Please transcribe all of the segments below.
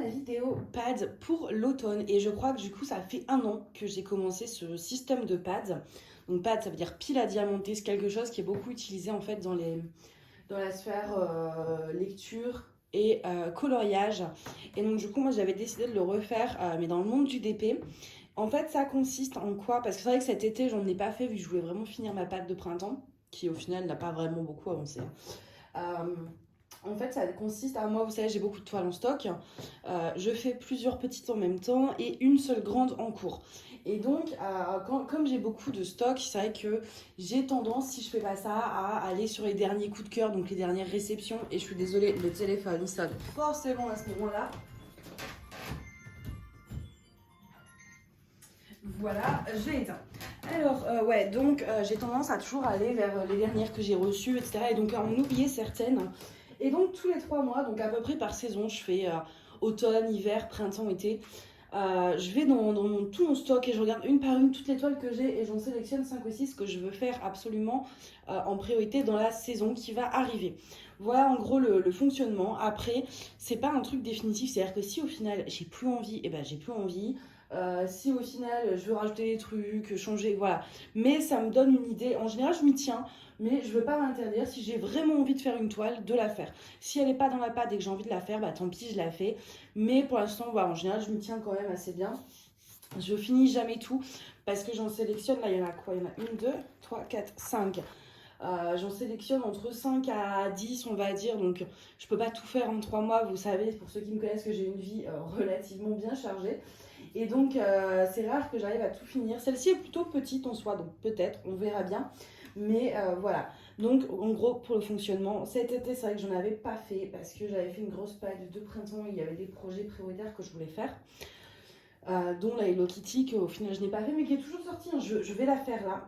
vidéo pads pour l'automne et je crois que du coup ça fait 1 an que j'ai commencé ce système de pads. Donc pads ça veut dire pile à diamanter, c'est quelque chose qui est beaucoup utilisé en fait dans la sphère lecture et coloriage. Et donc du coup moi j'avais décidé de le refaire mais dans le monde du DP. En fait ça consiste en quoi? Parce que c'est vrai que cet été j'en ai pas fait vu que je voulais vraiment finir ma pâte de printemps qui au final n'a pas vraiment beaucoup avancé. En fait, ça consiste à moi, vous savez, j'ai beaucoup de toiles en stock. Je fais plusieurs petites en même temps et une seule grande en cours. Et donc, comme j'ai beaucoup de stock, c'est vrai que j'ai tendance, si je fais pas ça, à aller sur les derniers coups de cœur, donc les dernières réceptions. Et je suis désolée, le téléphone, il sonne forcément à ce moment-là. Voilà, je l'ai éteint. Alors, ouais, donc j'ai tendance à toujours aller vers les dernières que j'ai reçues, etc. Et donc à en oublier certaines. Et donc tous les 3 mois, donc à peu près par saison, je fais automne, hiver, printemps, été. Je vais dans tout mon stock et je regarde une par une toutes les toiles que j'ai et j'en sélectionne 5 ou 6 que je veux faire absolument en priorité dans la saison qui va arriver. Voilà en gros le fonctionnement. Après, c'est pas un truc définitif, c'est-à-dire que si au final j'ai plus envie, et ben j'ai plus envie. Si au final je veux rajouter des trucs, changer, voilà. Mais ça me donne une idée. En général, je m'y tiens, mais je veux pas m'interdire. Si j'ai vraiment envie de faire une toile, de la faire. Si elle n'est pas dans la pâte et que j'ai envie de la faire, bah tant pis, je la fais. Mais pour l'instant, voilà, en général, je m'y tiens quand même assez bien. Je finis jamais tout parce que j'en sélectionne. Là, il y en a quoi? Il y en a 1, 2, 3, 4, 5. J'en sélectionne entre 5 à 10 on va dire, donc je peux pas tout faire en 3 mois, vous savez, pour ceux qui me connaissent que j'ai une vie relativement bien chargée. Et donc c'est rare que j'arrive à tout finir. Celle-ci est plutôt petite en soi, donc peut-être, on verra bien. Mais voilà, donc en gros pour le fonctionnement, cet été c'est vrai que j'en avais pas fait parce que j'avais fait une grosse période de printemps, il y avait des projets prioritaires que je voulais faire. Dont la Hello Kitty qu'au final je n'ai pas fait mais qui est toujours sortie, hein. Je vais la faire là,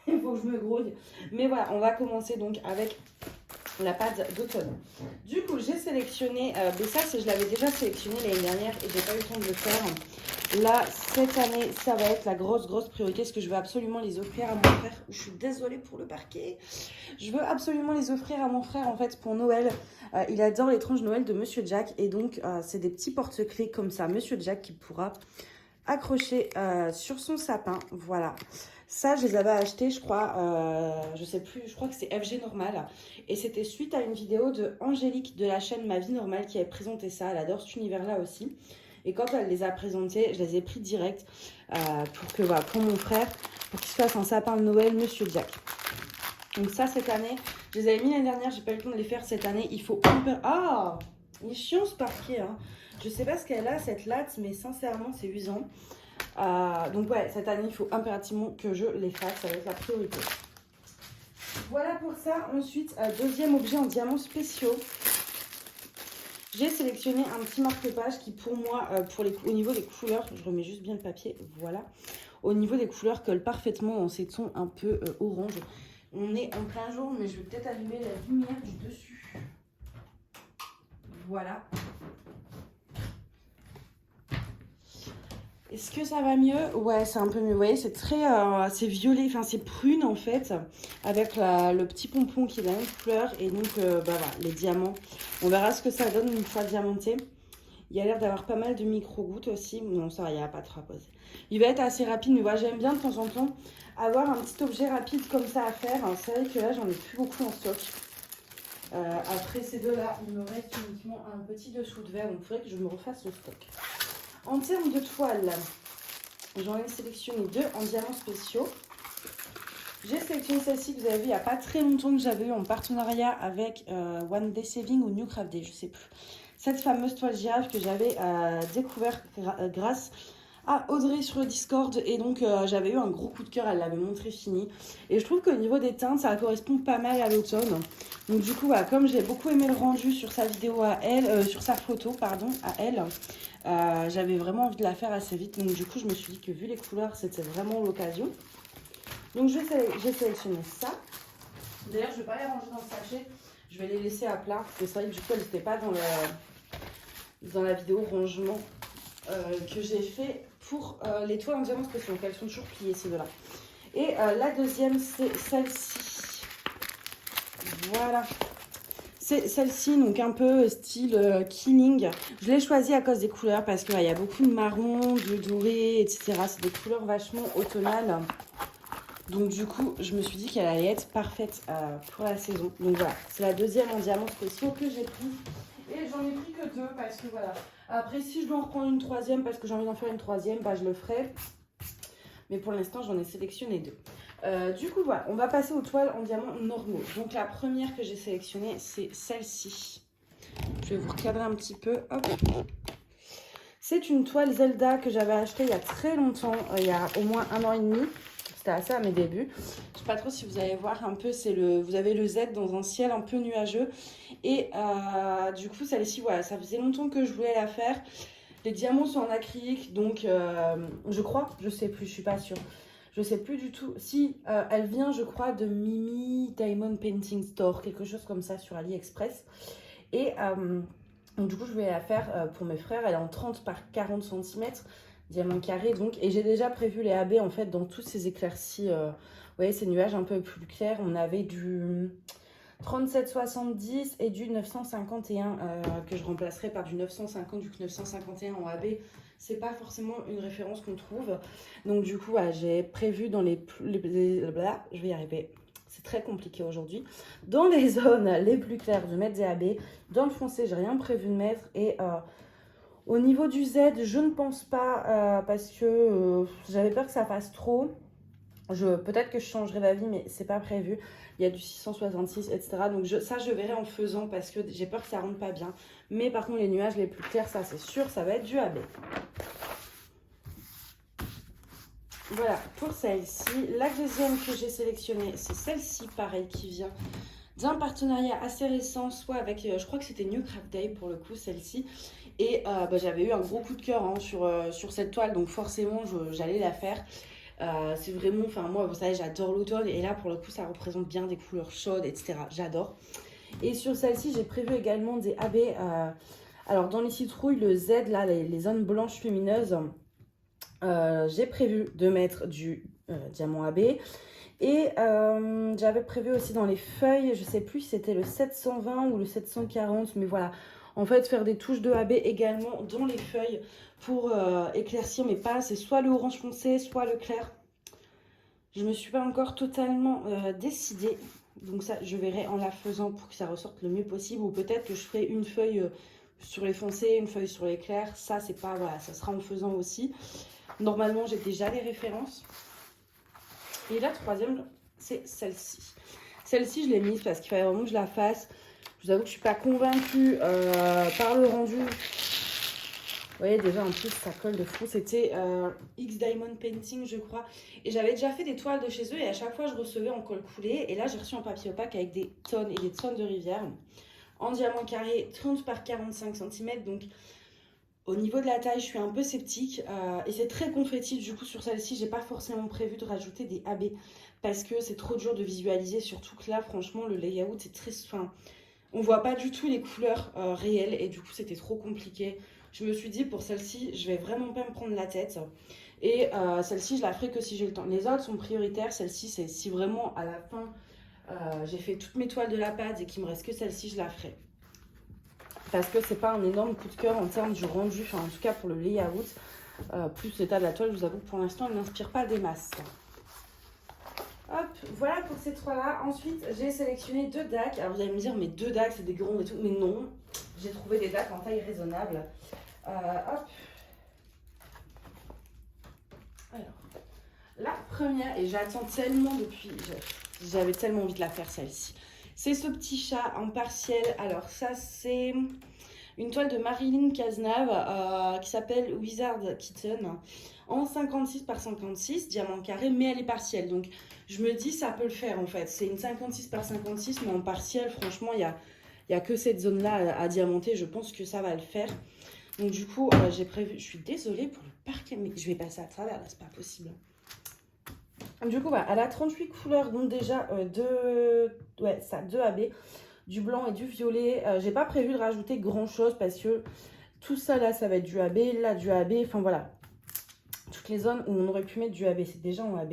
il faut que je me grouille. Mais voilà, on va commencer donc avec la pâte d'automne. Du coup j'ai sélectionné, mais ça je l'avais déjà sélectionné l'année dernière et j'ai pas eu le temps de le faire. Là cette année ça va être la grosse priorité parce que je veux absolument les offrir à mon frère. Je suis désolée pour le parquet. Je veux absolument les offrir à mon frère en fait pour Noël. Il adore l'étrange Noël de Monsieur Jack et donc c'est des petits porte-clés comme ça, Monsieur Jack qui pourra accrocher sur son sapin. Voilà. Ça, je les avais achetés, je crois, je sais plus, je crois que c'est FG Normal. Et c'était suite à une vidéo de Angélique de la chaîne Ma Vie Normale qui avait présenté ça. Elle adore cet univers-là aussi. Et quand elle les a présentés, je les ai pris direct pour que, voilà, pour mon frère, pour qu'il se fasse un sapin de Noël Monsieur Jack. Donc ça, cette année, je les avais mis l'année dernière, j'ai pas eu le temps de les faire cette année. Il faut un peu... Ah, il est chiant ce parquet, hein. Je sais pas ce qu'elle a, cette latte, mais sincèrement, c'est usant. Donc ouais, cette année, il faut impérativement que je les fasse, ça va être la priorité. Voilà pour ça. Ensuite, deuxième objet en diamants spéciaux. J'ai sélectionné un petit marque-page qui pour moi, au niveau des couleurs, je remets juste bien le papier, voilà. Au niveau des couleurs, colle parfaitement dans ces tons un peu orange. On est en plein jour, mais je vais peut-être allumer la lumière du dessus. Voilà. Est-ce que ça va mieux? Ouais, c'est un peu mieux. Vous voyez, c'est très... c'est violet, enfin c'est prune en fait, avec le petit pompon qui est de la même couleur. Et donc, bah, voilà, les diamants. On verra ce que ça donne une fois diamanté. Il y a l'air d'avoir pas mal de micro-gouttes aussi. Non, ça va, il n'y a pas trop à poser. Il va être assez rapide, mais voilà, j'aime bien de temps en temps avoir un petit objet rapide comme ça à faire. C'est vrai que là, j'en ai plus beaucoup en stock. Après ces deux-là, il me reste uniquement un petit dessous de verre. Donc, il faudrait que je me refasse le stock. En termes de toile, j'en ai sélectionné 2 en diamants spéciaux. J'ai sélectionné celle-ci que vous avez vu il n'y a pas très longtemps que j'avais eu en partenariat avec One Day Saving ou New Craft Day, je ne sais plus. Cette fameuse toile girafe que j'avais découvert grâce à Audrey sur le Discord. Et donc j'avais eu un gros coup de cœur, elle l'avait montré fini. Et je trouve qu'au niveau des teintes, ça correspond pas mal à l'automne. Donc du coup, comme j'ai beaucoup aimé le rendu sur sa vidéo à elle, sur sa photo, pardon, à elle, j'avais vraiment envie de la faire assez vite. Donc du coup, je me suis dit que vu les couleurs, c'était vraiment l'occasion. Donc j'ai sélectionné ça. D'ailleurs, je ne vais pas les ranger dans le sachet. Je vais les laisser à plat. C'est vrai que du coup, elles n'étaient pas dans la vidéo rangement que j'ai fait pour les toiles en diamant spéciaux. Donc elles sont toujours pliées ces deux-là. Et la deuxième, c'est celle-ci. Voilà. C'est celle-ci, donc un peu style Killing. Je l'ai choisie à cause des couleurs parce qu'il y a beaucoup de marron, de doré, etc. C'est des couleurs vachement automnales. Donc du coup, je me suis dit qu'elle allait être parfaite pour la saison. Donc voilà, c'est la deuxième en diamant spéciaux que j'ai pris. Et j'en ai pris que deux parce que voilà. Après, si je dois en reprendre une troisième parce que j'ai envie d'en faire une troisième, bah je le ferai. Mais pour l'instant, j'en ai sélectionné deux. Du coup, voilà, on va passer aux toiles en diamant normaux. Donc la première que j'ai sélectionnée, c'est celle-ci. Je vais vous recadrer un petit peu. Hop. C'est une toile Zelda que j'avais achetée il y a très longtemps, il y a au moins 1 an et demi. C'était assez à mes débuts. Je sais pas trop si vous allez voir un peu, vous avez le Z dans un ciel un peu nuageux. Et du coup, celle-ci, voilà, ça faisait longtemps que je voulais la faire. Les diamants sont en acrylique, donc je crois, je sais plus, je suis pas sûre. Je sais plus du tout. Si, elle vient, je crois, de Mimi Diamond Painting Store, quelque chose comme ça sur AliExpress. Et donc, du coup, je voulais la faire pour mes frères. Elle est en 30 par 40 cm, diamant carré. Donc, et j'ai déjà prévu les AB en fait dans toutes ces éclaircies. Vous voyez, ces nuages un peu plus clairs. On avait du 37,70 et du 951 que je remplacerai par du 950, du 951 en AB. C'est pas forcément une référence qu'on trouve. Donc du coup, voilà, j'ai prévu dans je vais y arriver. C'est très compliqué aujourd'hui. Dans les zones les plus claires de mettre des AB. Dans le foncé, j'ai rien prévu de mettre. Et au niveau du Z, je ne pense pas parce que j'avais peur que ça fasse trop. Peut-être que je changerai d'avis, mais c'est pas prévu. Il y a du 666, etc. Donc ça, je verrai en faisant parce que j'ai peur que ça rentre pas bien. Mais par contre, les nuages les plus clairs, ça c'est sûr, ça va être du AB. Voilà, pour celle-ci. La deuxième que j'ai sélectionnée, c'est celle-ci, pareil, qui vient d'un partenariat assez récent, soit avec, je crois que c'était New Craft Day pour le coup, celle-ci. Et j'avais eu un gros coup de cœur hein, sur cette toile, donc forcément, j'allais la faire. C'est vraiment, enfin moi vous savez j'adore l'automne et là pour le coup ça représente bien des couleurs chaudes etc, j'adore. Et sur celle-ci j'ai prévu également des AB, alors dans les citrouilles le Z là, les zones blanches lumineuses, j'ai prévu de mettre du diamant AB. Et j'avais prévu aussi dans les feuilles, je sais plus si c'était le 720 ou le 740, mais voilà. En fait, faire des touches de AB également dans les feuilles pour éclaircir mes pas. C'est soit le orange foncé, soit le clair. Je ne me suis pas encore totalement décidée. Donc ça, je verrai en la faisant pour que ça ressorte le mieux possible. Ou peut-être que je ferai une feuille sur les foncés, une feuille sur les clairs. Ça, c'est pas... Voilà, ça sera en faisant aussi. Normalement, j'ai déjà les références. Et la troisième, c'est celle-ci. Celle-ci, je l'ai mise parce qu'il fallait vraiment que je la fasse. Je vous avoue que je ne suis pas convaincue par le rendu. Vous voyez, déjà, en plus, ça colle de fou. C'était X Diamond Painting, je crois. Et j'avais déjà fait des toiles de chez eux. Et à chaque fois, je recevais en colle coulée. Et là, j'ai reçu en papier opaque avec des tonnes et des tonnes de rivière. En diamant carré, 30 par 45 cm. Donc, au niveau de la taille, je suis un peu sceptique et c'est très confetti. Du coup, sur celle-ci, j'ai pas forcément prévu de rajouter des AB parce que c'est trop dur de visualiser. Surtout que là, franchement, le layout est très... Enfin, on voit pas du tout les couleurs réelles et du coup, c'était trop compliqué. Je me suis dit, pour celle-ci, je vais vraiment pas me prendre la tête. Et celle-ci, je la ferai que si j'ai le temps. Les autres sont prioritaires. Celle-ci, c'est si vraiment, à la fin, j'ai fait toutes mes toiles de la pâte et qu'il me reste que celle-ci, je la ferai. Parce que c'est pas un énorme coup de cœur en termes du rendu, enfin en tout cas pour le layout, plus l'état de la toile, je vous avoue que pour l'instant elle n'inspire pas des masses. Hop, voilà pour ces trois-là. Ensuite, j'ai sélectionné deux DAC. Alors vous allez me dire, mais deux DAC c'est des grands et tout, mais non, j'ai trouvé des DAC en taille raisonnable. Hop. Alors, la première, et j'attends tellement depuis, j'avais tellement envie de la faire celle-ci. C'est ce petit chat en partiel. Alors ça c'est une toile de Marilyn Cazenave qui s'appelle Wizard Kitten en 56 par 56, diamant carré, mais elle est partielle. Donc je me dis ça peut le faire en fait. C'est une 56 par 56 mais en partiel, franchement il y a que cette zone là à diamanter. Je pense que ça va le faire. Donc du coup j'ai prévu, je suis désolée pour le parquet mais je vais passer à travers là, c'est pas possible. Du coup, voilà, elle a 38 couleurs, donc déjà deux AB, du blanc et du violet. J'ai pas prévu de rajouter grand chose parce que tout ça là, ça va être du AB, là du AB, enfin voilà. Toutes les zones où on aurait pu mettre du AB, c'est déjà en AB.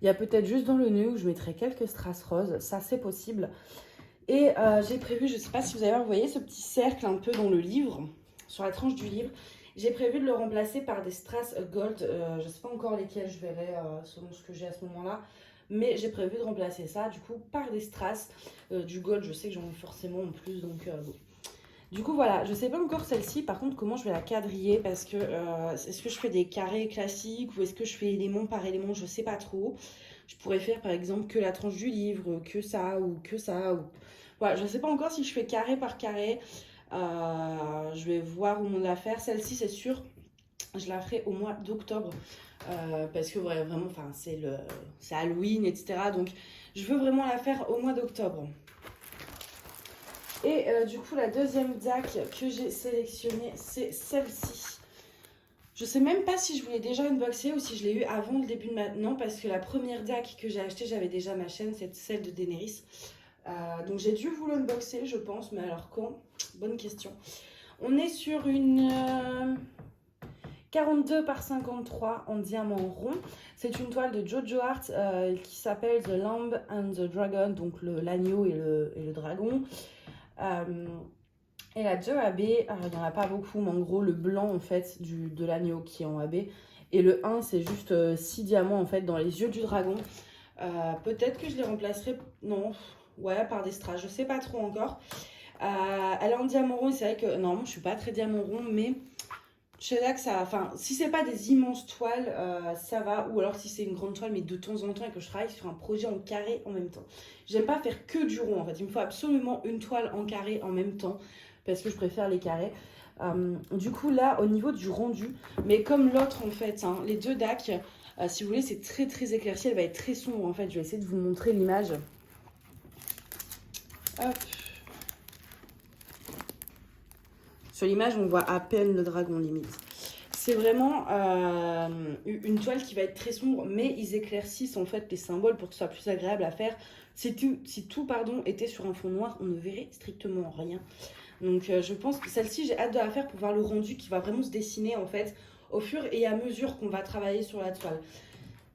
Il y a peut-être juste dans le nœud où je mettrai quelques strass roses, ça c'est possible. Et j'ai prévu, je sais pas si vous avez vu, vous voyez ce petit cercle un peu dans le livre, sur la tranche du livre. J'ai prévu de le remplacer par des strass gold. Je sais pas encore lesquels, je verrai selon ce que j'ai à ce moment-là. Mais j'ai prévu de remplacer ça du coup par des strass. Du gold, je sais que j'en ai forcément en plus, donc bon. Du coup voilà, je sais pas encore celle-ci, par contre comment je vais la quadriller, parce que est-ce que je fais des carrés classiques ou est-ce que je fais élément par élément, je sais pas trop. Je pourrais faire par exemple que la tranche du livre, que ça ou que ça. Ou... Voilà, je sais pas encore si je fais carré par carré. Je vais voir où on la faire. Celle-ci c'est sûr, je la ferai au mois d'octobre. Parce que ouais, vraiment, enfin, c'est Halloween, etc. Donc je veux vraiment la faire au mois d'octobre. Et du coup, la deuxième DAC que j'ai sélectionnée, c'est celle-ci. Je sais même pas si je voulais déjà unboxer ou si je l'ai eu avant le début de maintenant, parce que la première DAC que j'ai achetée, j'avais déjà ma chaîne, c'est celle de Daenerys. Donc j'ai dû vous l'unboxer, je pense, mais alors quand? Bonne question. On est sur une 42 par 53 en diamant rond. C'est une toile de Jojo Art qui s'appelle The Lamb and the Dragon, donc l'agneau et le dragon. Et la 2 AB, il n'y en a pas beaucoup, mais en gros le blanc en fait de l'agneau qui est en AB. Et le 1 c'est juste 6 diamants en fait dans les yeux du dragon. Peut-être que je les remplacerai, non, ouais, par des strass, je sais pas trop encore. Elle est en diamant rond et c'est vrai que normalement je suis pas très diamant rond, mais je sais là que ça, enfin si c'est pas des immenses toiles, ça va. Ou alors si c'est une grande toile mais de temps en temps et que je travaille sur un projet en carré en même temps. J'aime pas faire que du rond en fait, il me faut absolument une toile en carré en même temps, parce que je préfère les carrés. Du coup là au niveau du rendu, mais comme l'autre en fait, hein, les deux DAC, si vous voulez c'est très très éclairci, elle va être très sombre en fait, je vais essayer de vous montrer l'image. Hop. Sur l'image on voit à peine le dragon limite. C'est vraiment une toile qui va être très sombre, mais ils éclaircissent en fait les symboles pour que ce soit plus agréable à faire. Si tout était sur un fond noir, on ne verrait strictement rien. Donc je pense que celle-ci, j'ai hâte de la faire pour voir le rendu qui va vraiment se dessiner en fait au fur et à mesure qu'on va travailler sur la toile.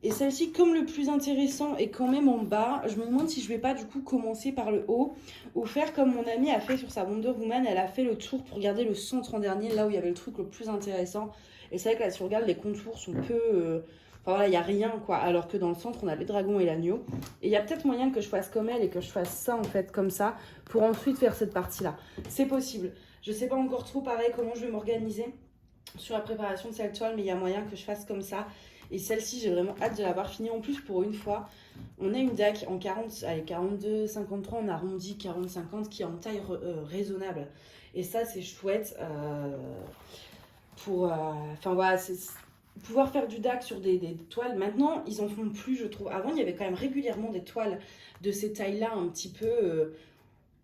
Et celle-ci, comme le plus intéressant est quand même en bas, je me demande si je vais pas du coup commencer par le haut ou faire comme mon amie a fait sur sa Wonder Woman. Elle a fait le tour pour garder le centre en dernier, là où il y avait le truc le plus intéressant. Et c'est vrai que là, si on regarde, les contours sont peu... Enfin voilà, il n'y a rien quoi. Alors que dans le centre, on a les dragons et l'agneau. Et il y a peut-être moyen que je fasse comme elle et que je fasse ça en fait comme ça pour ensuite faire cette partie-là. C'est possible. Je sais pas encore trop pareil comment je vais m'organiser sur la préparation de cette toile, mais il y a moyen que je fasse comme ça. Et celle-ci, j'ai vraiment hâte de l'avoir finie. En plus, pour une fois, on a une DAC en 40, allez, 42, 53, on arrondit 40, 50, qui est en taille raisonnable. Et ça, c'est chouette pour... Enfin, voilà, c'est pouvoir faire du DAC sur des toiles. Maintenant, ils en font plus, je trouve. Avant, il y avait quand même régulièrement des toiles de ces tailles-là, un petit peu...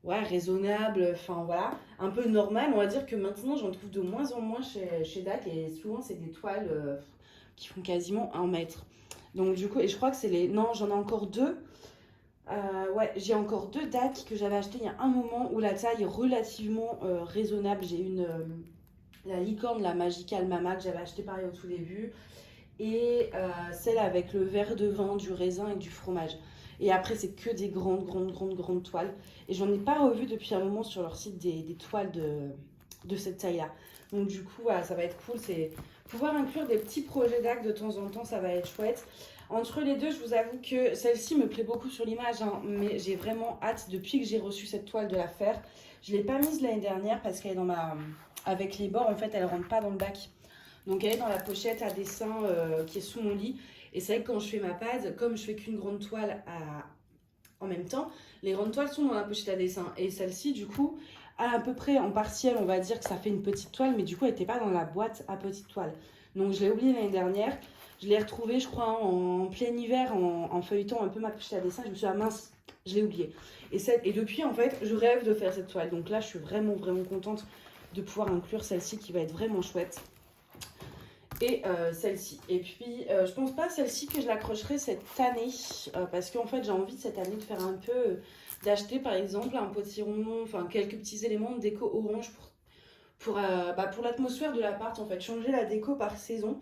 ouais, raisonnables, enfin voilà, un peu normal. On va dire que maintenant, j'en trouve de moins en moins chez DAC. Et souvent, c'est des toiles... qui font quasiment 1 mètre. Donc du coup, et je crois que c'est les... Non, j'en ai encore deux. Ouais, j'ai encore deux DAC que j'avais acheté il y a un moment où la taille est relativement raisonnable. J'ai une... la licorne, la Magical Mama que j'avais acheté pareil au tout début. Et celle avec le verre de vin, du raisin et du fromage. Et après, c'est que des grandes toiles. Et j'en ai pas revu depuis un moment sur leur site des toiles de cette taille-là. Donc du coup, voilà, ça va être cool. C'est pouvoir inclure des petits projets d'actes de temps en temps, ça va être chouette. Entre les deux, je vous avoue que celle-ci me plaît beaucoup sur l'image, hein, mais j'ai vraiment hâte, depuis que j'ai reçu cette toile, de la faire. Je ne l'ai pas mise l'année dernière parce qu'elle est dans ma... Avec les bords, en fait, elle ne rentre pas dans le bac. Donc elle est dans la pochette à dessin qui est sous mon lit. Et c'est vrai que quand je fais ma pad, comme je fais qu'une grande toile en même temps, les grandes toiles sont dans la pochette à dessin. Et celle-ci, du coup, à peu près en partiel, on va dire que ça fait une petite toile, mais du coup, elle n'était pas dans la boîte à petite toile. Donc je l'ai oubliée l'année dernière. Je l'ai retrouvée, je crois, en plein hiver, en feuilletant un peu ma pochette à dessin. Je me suis dit, ah mince, je l'ai oubliée. Et depuis, en fait, je rêve de faire cette toile. Donc là, je suis vraiment contente de pouvoir inclure celle-ci qui va être vraiment chouette. Et celle-ci. Et puis, je pense pas celle-ci que je l'accrocherai cette année. Parce qu'en fait, j'ai envie cette année de faire un peu... d'acheter par exemple un potiron, enfin quelques petits éléments de déco orange pour l'atmosphère de l'appart, en fait. Changer la déco par saison.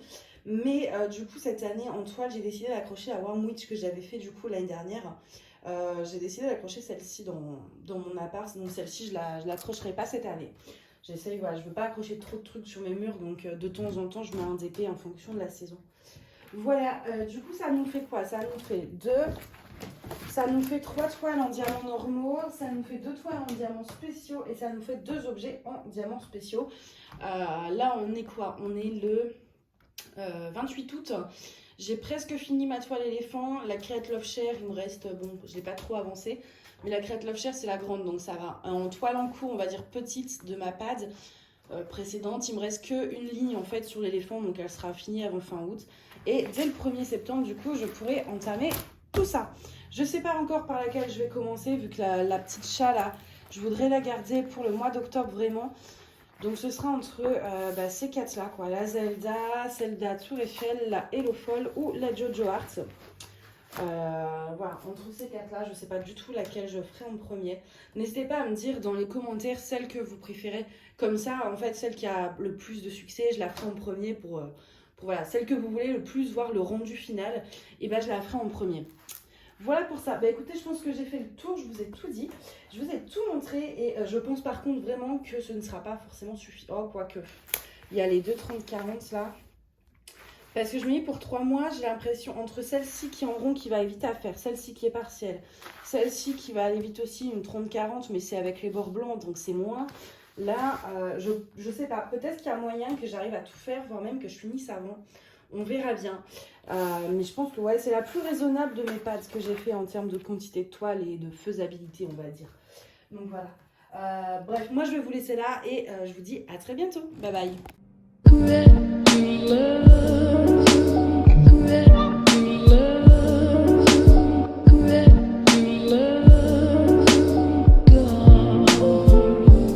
Mais du coup, cette année, en toile, j'ai décidé d'accrocher la Warm Witch que j'avais fait du coup l'année dernière. J'ai décidé d'accrocher celle-ci dans mon appart. Donc celle-ci, je l'accrocherai pas cette année. J'essaye, voilà, je veux pas accrocher trop de trucs sur mes murs. Donc de temps en temps, je mets un DP en fonction de la saison. Voilà, du coup, ça nous fait quoi? Ça nous fait ça nous fait 3 toiles en diamants normaux, ça nous fait 2 toiles en diamants spéciaux et ça nous fait 2 objets en diamants spéciaux. Là, on est quoi? On est le 28 août. J'ai presque fini ma toile éléphant. La Create Love Share, il me reste, bon, je l'ai pas trop avancé, mais la Create Love Share, c'est la grande, donc ça va. En toile en cours, on va dire petite de ma pad précédente, il me reste qu'une ligne en fait sur l'éléphant, donc elle sera finie avant fin août. Et dès le 1er septembre, du coup, je pourrai entamer tout ça. Je sais pas encore par laquelle je vais commencer, vu que la petite chat là, je voudrais la garder pour le mois d'octobre vraiment. Donc ce sera entre ces 4 là, quoi. La Zelda Tour Eiffel, la Hello Fall ou la Jojo Art. Voilà, entre ces 4 là, je sais pas du tout laquelle je ferai en premier. N'hésitez pas à me dire dans les commentaires celle que vous préférez. Comme ça, en fait, celle qui a le plus de succès, je la ferai en premier pour voilà, celle que vous voulez le plus voir le rendu final, et ben je la ferai en premier. Voilà pour ça. Bah écoutez, je pense que j'ai fait le tour, je vous ai tout dit, je vous ai tout montré et je pense par contre vraiment que ce ne sera pas forcément suffisant. Oh, quoique, il y a les deux 30-40 là. Parce que je me dis pour 3 mois, j'ai l'impression entre celle-ci qui est en rond qui va vite à faire, celle-ci qui est partielle, celle-ci qui va aller vite aussi, une 30-40, mais c'est avec les bords blancs donc c'est moins. Là, je sais pas, peut-être qu'il y a moyen que j'arrive à tout faire, voire même que je finisse avant. On verra bien. Mais je pense que ouais, c'est la plus raisonnable de mes pads que j'ai fait en termes de quantité de toile et de faisabilité, on va dire. Donc voilà. Bref, moi je vais vous laisser là et je vous dis à très bientôt. Bye bye.